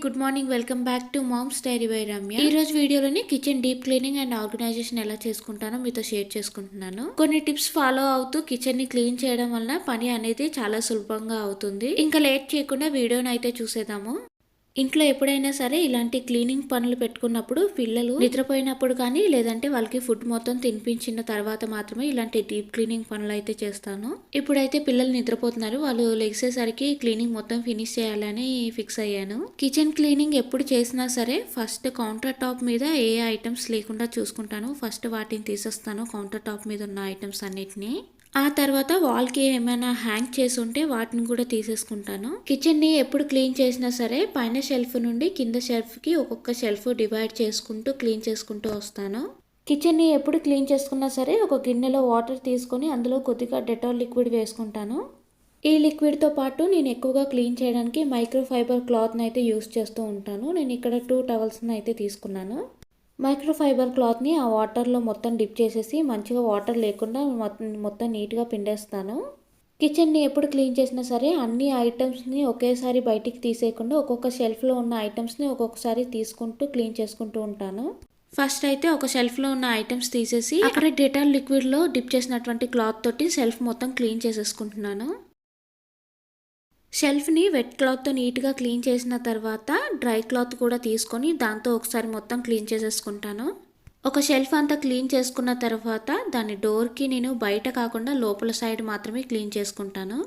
Good morning. Welcome back to mom's diary by Ramya. ఈ రోజు వీడియోలోని kitchen deep cleaning and organization ఎలా చేసుకుంటానో మీతో షేర్ చేసుకుంటున్నాను. కొన్ని టిప్స్ ఫాలో అవుతూ కిచెన్ ని క్లీన్ చేయడం వల్ల పని అనేది చాలా సులభంగా అవుతుంది. ఇంకా లేట్ చేయకుండా వీడియోని అయితే చూసేద్దాము. ఇంట్లో ఎప్పుడైనా సరే ఇలాంటి క్లీనింగ్ పనులు పెట్టుకున్నప్పుడు పిల్లలు నిద్రపోయినప్పుడు కానీ లేదంటే వాళ్ళకి ఫుడ్ మొత్తం తినిపించిన తర్వాత మాత్రమే ఇలాంటి డీప్ క్లీనింగ్ పనులు అయితే చేస్తాను. ఇప్పుడైతే పిల్లలు నిద్రపోతున్నారు, వాళ్ళు లెగిసేసరికి క్లీనింగ్ మొత్తం ఫినిష్ చేయాలని ఫిక్స్ అయ్యాను. కిచెన్ క్లీనింగ్ ఎప్పుడు చేసినా సరే ఫస్ట్ కౌంటర్ టాప్ మీద ఏ ఐటమ్స్ లేకుండా చూసుకుంటాను. ఫస్ట్ వాటిని తీసేస్తాను, కౌంటర్ టాప్ మీద ఉన్న ఐటమ్స్ అన్నిటిని. ఆ తర్వాత వాల్కి ఏమైనా హ్యాంగ్ చేసి ఉంటే వాటిని కూడా తీసేసుకుంటాను. కిచెన్ని ఎప్పుడు క్లీన్ చేసినా సరే పైన షెల్ఫ్ నుండి కింద షెల్ఫ్కి ఒక్కొక్క షెల్ఫ్ డివైడ్ చేసుకుంటూ క్లీన్ చేసుకుంటూ వస్తాను. కిచెన్ని ఎప్పుడు క్లీన్ చేసుకున్నా సరే ఒక గిన్నెలో వాటర్ తీసుకొని అందులో కొద్దిగా డెటాల్ లిక్విడ్ వేసుకుంటాను. ఈ లిక్విడ్తో పాటు నేను ఎక్కువగా క్లీన్ చేయడానికి మైక్రోఫైబర్ క్లాత్ని అయితే యూస్ చేస్తూ ఉంటాను. నేను ఇక్కడ 2 టవల్స్ని అయితే తీసుకున్నాను. మైక్రోఫైబర్ క్లాత్ని ఆ వాటర్లో మొత్తం డిప్ చేసేసి మంచిగా వాటర్ లేకుండా మొత్తం నీట్గా పిండేస్తాను. కిచెన్ని ఎప్పుడు క్లీన్ చేసినా సరే అన్ని ఐటమ్స్ని ఒకేసారి బయటికి తీసేయకుండా ఒక్కొక్క షెల్ఫ్లో ఉన్న ఐటమ్స్ని ఒక్కొక్కసారి తీసుకుంటూ క్లీన్ చేసుకుంటూ ఉంటాను. ఫస్ట్ అయితే ఒక షెల్ఫ్లో ఉన్న ఐటమ్స్ తీసేసి అక్కడ డెటాల్ లిక్విడ్లో డిప్ చేసినటువంటి క్లాత్ తోటి షెల్ఫ్ మొత్తం క్లీన్ చేసేసుకుంటున్నాను. షెల్ఫ్ని వెట్ క్లాత్తో నీట్గా క్లీన్ చేసిన తర్వాత డ్రై క్లాత్ కూడా తీసుకొని దాంతో ఒకసారి మొత్తం క్లీన్ చేసేసుకుంటాను. ఒక షెల్ఫ్ అంతా క్లీన్ చేసుకున్న తర్వాత దాని డోర్కి నేను బయట కాకుండా లోపల సైడ్ మాత్రమే క్లీన్ చేసుకుంటాను.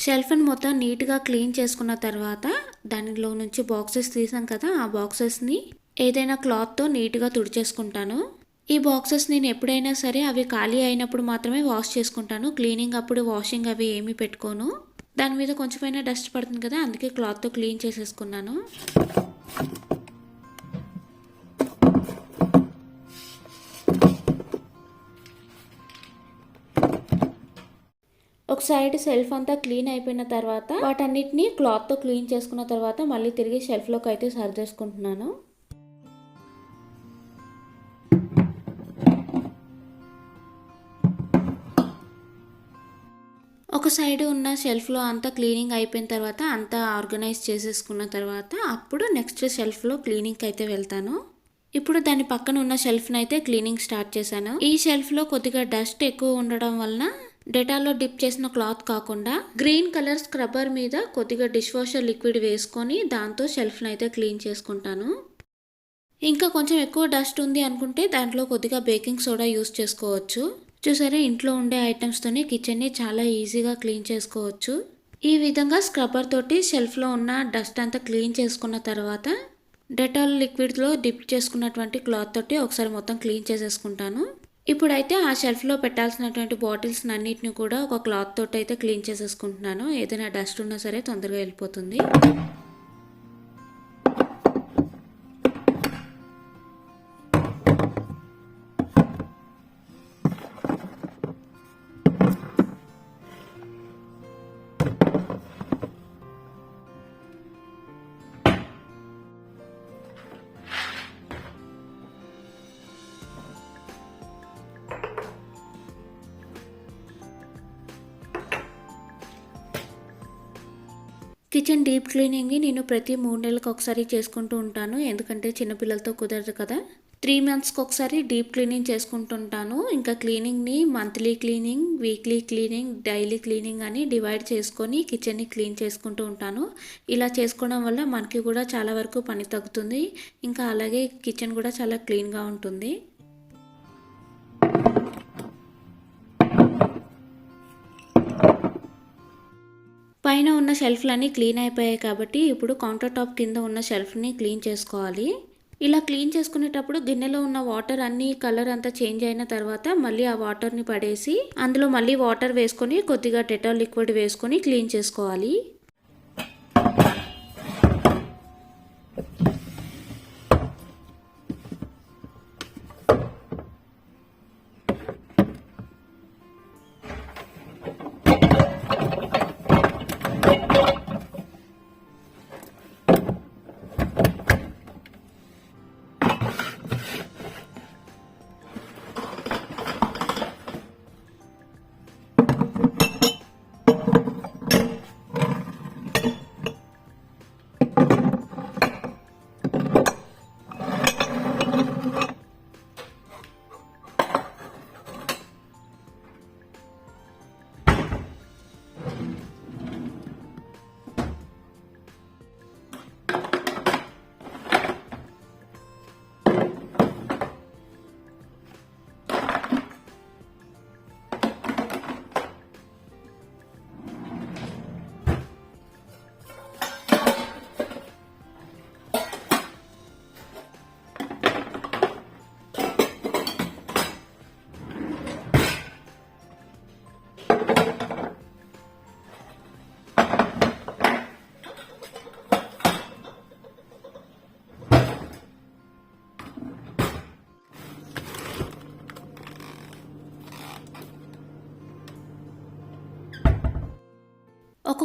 షెల్ఫ్ని మొత్తం నీట్గా క్లీన్ చేసుకున్న తర్వాత దానిలో నుంచి బాక్సెస్ తీసాం కదా, ఆ బాక్సెస్ని ఏదైనా క్లాత్తో నీట్గా తుడిచేసుకుంటాను. ఈ బాక్సెస్ నేను ఎప్పుడైనా సరే అవి ఖాళీ అయినప్పుడు మాత్రమే వాష్ చేసుకుంటాను. క్లీనింగ్ అప్పుడు వాషింగ్ అవి ఏమీ పెట్టుకోను. దాని మీద కొంచెమైనా డస్ట్ పడుతుంది కదా, అందుకే క్లాత్తో క్లీన్ చేసేసుకున్నాను. ఒక సైడ్ షెల్ఫ్ అంతా క్లీన్ అయిపోయిన తర్వాత వాటన్నిటిని క్లాత్తో క్లీన్ చేసుకున్న తర్వాత మళ్ళీ తిరిగి షెల్ఫ్లోకి అయితే సర్దేసుకుంటున్నాను. ఒక సైడ్ ఉన్న షెల్ఫ్లో అంతా క్లీనింగ్ అయిపోయిన తర్వాత అంతా ఆర్గనైజ్ చేసేసుకున్న తర్వాత అప్పుడు నెక్స్ట్ షెల్ఫ్లో క్లీనింగ్కి అయితే వెళ్తాను. ఇప్పుడు దాని పక్కన ఉన్న షెల్ఫ్ని అయితే క్లీనింగ్ స్టార్ట్ చేశాను. ఈ షెల్ఫ్లో కొద్దిగా డస్ట్ ఎక్కువ ఉండడం వలన డెటాల్లో డిప్ చేసిన క్లాత్ కాకుండా గ్రీన్ కలర్ స్క్రబ్బర్ మీద కొద్దిగా డిష్ వాషర్ లిక్విడ్ వేసుకొని దాంతో షెల్ఫ్ని అయితే క్లీన్ చేసుకుంటాను. ఇంకా కొంచెం ఎక్కువ డస్ట్ ఉంది అనుకుంటే దాంట్లో కొద్దిగా బేకింగ్ సోడా యూస్ చేసుకోవచ్చు. చూసారా, ఇంట్లో ఉండే ఐటమ్స్తోనే కిచెన్ని చాలా ఈజీగా క్లీన్ చేసుకోవచ్చు. ఈ విధంగా స్క్రబ్బర్ తోటి షెల్ఫ్లో ఉన్న డస్ట్ అంతా క్లీన్ చేసుకున్న తర్వాత డెటాల్ లిక్విడ్లో డిప్ చేసుకున్నటువంటి క్లాత్ తోటి ఒకసారి మొత్తం క్లీన్ చేసేసుకుంటాను. ఇప్పుడైతే ఆ షెల్ఫ్లో పెట్టాల్సినటువంటి బాటిల్స్ అన్నిటిని కూడా ఒక క్లాత్ తోటి అయితే క్లీన్ చేసేసుకుంటున్నాను. ఏదైనా డస్ట్ ఉన్నా సరే తొందరగా వెళ్ళిపోతుంది. కిచెన్ డీప్ క్లీనింగ్ని నేను ప్రతి 3 నెలలకు ఒకసారి చేసుకుంటూ ఉంటాను. ఎందుకంటే చిన్నపిల్లలతో కుదరదు కదా. 3 మంత్స్కి ఒకసారి డీప్ క్లీనింగ్ చేసుకుంటుంటాను. ఇంకా క్లీనింగ్ని monthly cleaning, weekly cleaning, daily cleaning అని డివైడ్ చేసుకొని కిచెన్ని క్లీన్ చేసుకుంటూ ఉంటాను. ఇలా చేసుకోవడం వల్ల మనకి కూడా చాలా వరకు పని తగ్గుతుంది. ఇంకా అలాగే కిచెన్ కూడా చాలా క్లీన్గా ఉంటుంది. పైన ఉన్న షెల్ఫ్లన్నీ క్లీన్ అయిపోయాయి కాబట్టి ఇప్పుడు కౌంటర్ టాప్ కింద ఉన్న షెల్ఫ్ని క్లీన్ చేసుకోవాలి. ఇలా క్లీన్ చేసుకునేటప్పుడు గిన్నెలో ఉన్న వాటర్ అన్ని కలర్ అంతా చేంజ్ అయిన తర్వాత మళ్ళీ ఆ వాటర్ని పడేసి అందులో మళ్ళీ వాటర్ వేసుకొని కొద్దిగా డెటాల్ లిక్విడ్ వేసుకొని క్లీన్ చేసుకోవాలి.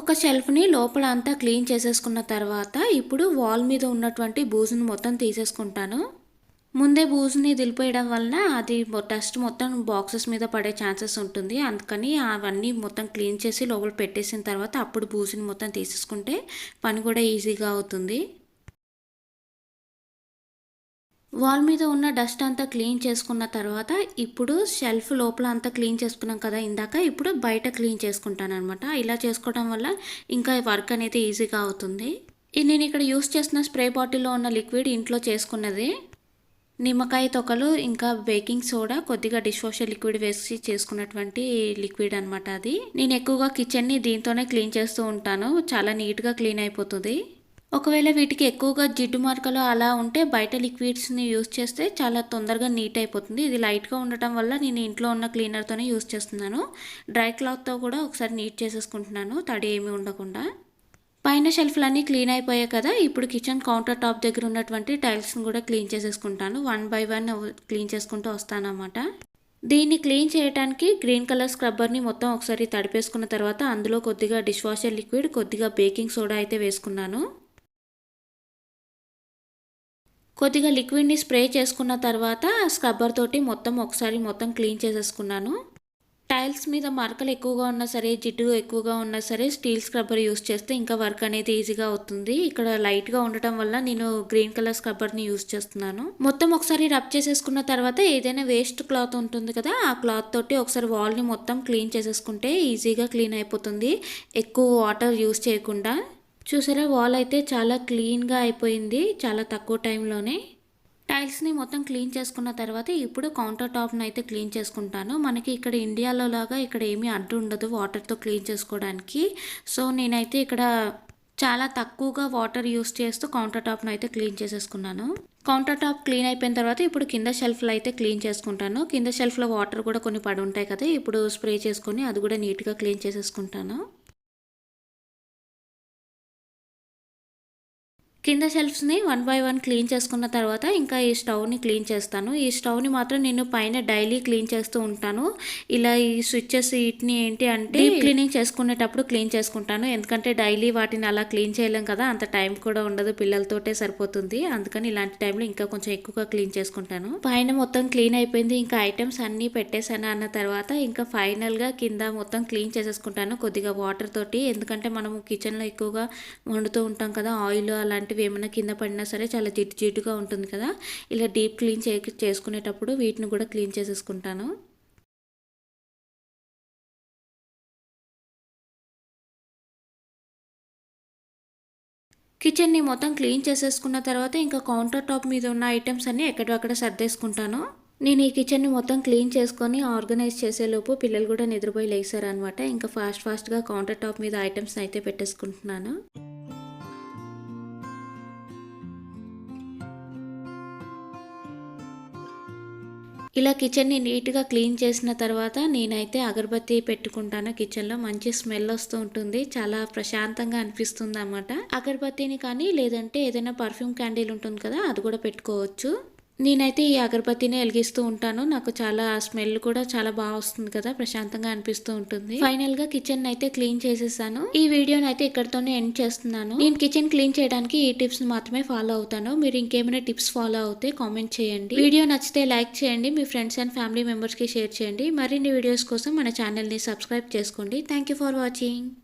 ఒక్కొక్క షెల్ఫ్ని లోపల అంతా క్లీన్ చేసేసుకున్న తర్వాత ఇప్పుడు వాల్ మీద ఉన్నటువంటి బూజును మొత్తం తీసేసుకుంటాను. ముందే బూజుని దులిపేయడం వలన అది డస్ట్ మొత్తం బాక్సెస్ మీద పడే ఛాన్సెస్ ఉంటుంది. అందుకని అవన్నీ మొత్తం క్లీన్ చేసి లోపల పెట్టేసిన తర్వాత అప్పుడు బూజుని మొత్తం తీసేసుకుంటే పని కూడా ఈజీగా అవుతుంది. వాల్ మీద ఉన్న డస్ట్ అంతా క్లీన్ చేసుకున్న తర్వాత ఇప్పుడు షెల్ఫ్ లోపల అంతా క్లీన్ చేసుకున్నాం కదా ఇందాక, ఇప్పుడు బయట క్లీన్ చేసుకుంటాను అనమాట. ఇలా చేసుకోవడం వల్ల ఇంకా వర్క్ అనేది ఈజీగా అవుతుంది. నేను ఇక్కడ యూస్ చేస్తున్న స్ప్రే బాటిల్లో ఉన్న లిక్విడ్ ఇంట్లో చేసుకున్నది. నిమ్మకాయ తొక్కలు ఇంకా బేకింగ్ సోడా కొద్దిగా డిష్ వాషర్ లిక్విడ్ వేసి చేసుకున్నటువంటి లిక్విడ్ అనమాట అది. నేను ఎక్కువగా కిచెన్ని దీంతోనే క్లీన్ చేస్తూ ఉంటాను. చాలా నీట్గా క్లీన్ అయిపోతుంది. ఒకవేళ వీటికి ఎక్కువగా జిడ్డు మార్కలు అలా ఉంటే బయట లిక్విడ్స్ని యూస్ చేస్తే చాలా తొందరగా నీట్ అయిపోతుంది. ఇది లైట్గా ఉండటం వల్ల నేను ఇంట్లో ఉన్న క్లీనర్తోనే యూస్ చేస్తున్నాను. డ్రై క్లాత్తో కూడా ఒకసారి నీట్ చేసేసుకుంటున్నాను, తడి ఏమీ ఉండకుండా. పైన షెల్ఫ్లన్నీ క్లీన్ అయిపోయాయి కదా, ఇప్పుడు కిచెన్ కౌంటర్ టాప్ దగ్గర ఉన్నటువంటి టైల్స్ని కూడా క్లీన్ చేసేసుకుంటాను. 1 by 1 క్లీన్ చేసుకుంటూ వస్తాను అన్నమాట. దీన్ని క్లీన్ చేయడానికి గ్రీన్ కలర్ స్క్రబ్బర్ని మొత్తం ఒకసారి తడిపేసుకున్న తర్వాత అందులో కొద్దిగా డిష్ వాషర్ లిక్విడ్, కొద్దిగా బేకింగ్ సోడా అయితే వేసుకున్నాను. కొద్దిగా లిక్విడ్ని స్ప్రే చేసుకున్న తర్వాత స్క్రబ్బర్ తోటి ఒకసారి మొత్తం క్లీన్ చేసేసుకున్నాను. టైల్స్ మీద మరకలు ఎక్కువగా ఉన్నా సరే, జిడ్డు ఎక్కువగా ఉన్నా సరే స్టీల్ స్క్రబ్బర్ యూస్ చేస్తే ఇంకా వర్క్ అనేది ఈజీగా అవుతుంది. ఇక్కడ లైట్గా ఉండటం వల్ల నేను గ్రీన్ కలర్ స్క్రబ్బర్ని యూస్ చేస్తున్నాను. మొత్తం ఒకసారి రబ్ చేసేసుకున్న తర్వాత ఏదైనా వేస్ట్ క్లాత్ ఉంటుంది కదా, ఆ క్లాత్ తోటి ఒకసారి వాల్ని మొత్తం క్లీన్ చేసేసుకుంటే ఈజీగా క్లీన్ అయిపోతుంది, ఎక్కువ వాటర్ యూస్ చేయకుండా. చూసారా, వాల్ అయితే చాలా క్లీన్గా అయిపోయింది చాలా తక్కువ టైంలోనే. టైల్స్ని మొత్తం క్లీన్ చేసుకున్న తర్వాత ఇప్పుడు కౌంటర్ టాప్ని అయితే క్లీన్ చేసుకుంటాను. మనకి ఇక్కడ ఇండియాలో లాగా ఇక్కడ ఏమీ అడ్డు ఉండదు వాటర్తో క్లీన్ చేసుకోవడానికి. సో నేనైతే ఇక్కడ చాలా తక్కువగా వాటర్ యూస్ చేస్తూ కౌంటర్ టాప్ను అయితే క్లీన్ చేసేసుకున్నాను. కౌంటర్ టాప్ క్లీన్ అయిపోయిన తర్వాత ఇప్పుడు కింద షెల్ఫ్లో అయితే క్లీన్ చేసుకుంటాను. కింద షెల్ఫ్లో వాటర్ కూడా కొన్ని పడి ఉంటాయి కదా, ఇప్పుడు స్ప్రే చేసుకొని అది కూడా నీట్గా క్లీన్ చేసేసుకుంటాను. కింద షెల్ఫ్స్ని 1 by 1 క్లీన్ చేసుకున్న తర్వాత ఇంకా ఈ స్టవ్ని క్లీన్ చేస్తాను. ఈ స్టవ్ని మాత్రం నేను పైన డైలీ క్లీన్ చేస్తూ ఉంటాను. ఇలా ఈ స్విచ్చెస్ వీటిని ఏంటి అంటే డీప్ క్లీనింగ్ చేసుకునేటప్పుడు క్లీన్ చేసుకుంటాను. ఎందుకంటే డైలీ వాటిని అలా క్లీన్ చేయలేం కదా, అంత టైం కూడా ఉండదు, పిల్లలతోటే సరిపోతుంది. అందుకని ఇలాంటి టైంలో ఇంకా కొంచెం ఎక్కువగా క్లీన్ చేసుకుంటాను. పైన మొత్తం క్లీన్ అయిపోయింది, ఇంకా ఐటమ్స్ అన్నీ పెట్టేశాను అన్న తర్వాత ఇంకా ఫైనల్గా కింద మొత్తం క్లీన్ చేసేసుకుంటాను కొద్దిగా వాటర్ తోటి. ఎందుకంటే మనము కిచెన్లో ఎక్కువగా వండుతూ ఉంటాం కదా, ఆయిల్ అలాంటి ఏమైనా కింద పడినా సరే చాలా జిడ్డుగా ఉంటుంది కదా, ఇలా డీప్ క్లీన్ చేసుకునేటప్పుడు వీటిని కూడా క్లీన్ చేసేసుకుంటాను. కిచెన్ని మొత్తం క్లీన్ చేసేసుకున్న తర్వాత ఇంకా కౌంటర్ టాప్ మీద ఉన్న ఐటమ్స్ అన్నీ ఎక్కడక్కడ సర్దేసుకుంటాను. నేను ఈ కిచెన్ని మొత్తం క్లీన్ చేసుకొని ఆర్గనైజ్ చేసేలోపు పిల్లలు కూడా నిద్రపోయి లేచారు అనమాట. ఇంకా ఫాస్ట్గా కౌంటర్ టాప్ మీద ఐటమ్స్ అయితే పెట్టేసుకుంటున్నాను. ఇలా కిచెన్ని నీట్గా క్లీన్ చేసిన తర్వాత నేనైతే అగరబత్తి పెట్టుకుంటాను. కిచెన్లో మంచి స్మెల్ వస్తూ ఉంటుంది, చాలా ప్రశాంతంగా అనిపిస్తుంది అన్నమాట. అగరబత్తిని కానీ లేదంటే ఏదైనా పర్ఫ్యూమ్ క్యాండిల్ ఉంటుంది కదా, అది కూడా పెట్టుకోవచ్చు. నేనైతే ఈ అగరబత్తిని వెలిగిస్తూ ఉంటాను. నాకు చాలా స్మెల్ కూడా చాలా బాగా వస్తుంది కదా, ప్రశాంతంగా అనిపిస్తూ ఉంటుంది. ఫైనల్ గా కిచెన్ అయితే క్లీన్ చేసేసాను. ఈ వీడియోని అయితే ఇక్కడతోనే ఎండ్ చేస్తున్నాను. నేను కిచెన్ క్లీన్ చేయడానికి ఈ టిప్స్ మాత్రమే ఫాలో అవుతాను. మీరు ఇంకేమైనా టిప్స్ ఫాలో అవుతే కామెంట్ చేయండి. వీడియో నచ్చితే లైక్ చేయండి, మీ ఫ్రెండ్స్ అండ్ ఫ్యామిలీ మెంబర్స్ కి షేర్ చేయండి. మరిన్ని వీడియోస్ కోసం మన ఛానల్ ని సబ్స్క్రైబ్ చేసుకోండి. Thank you for watching.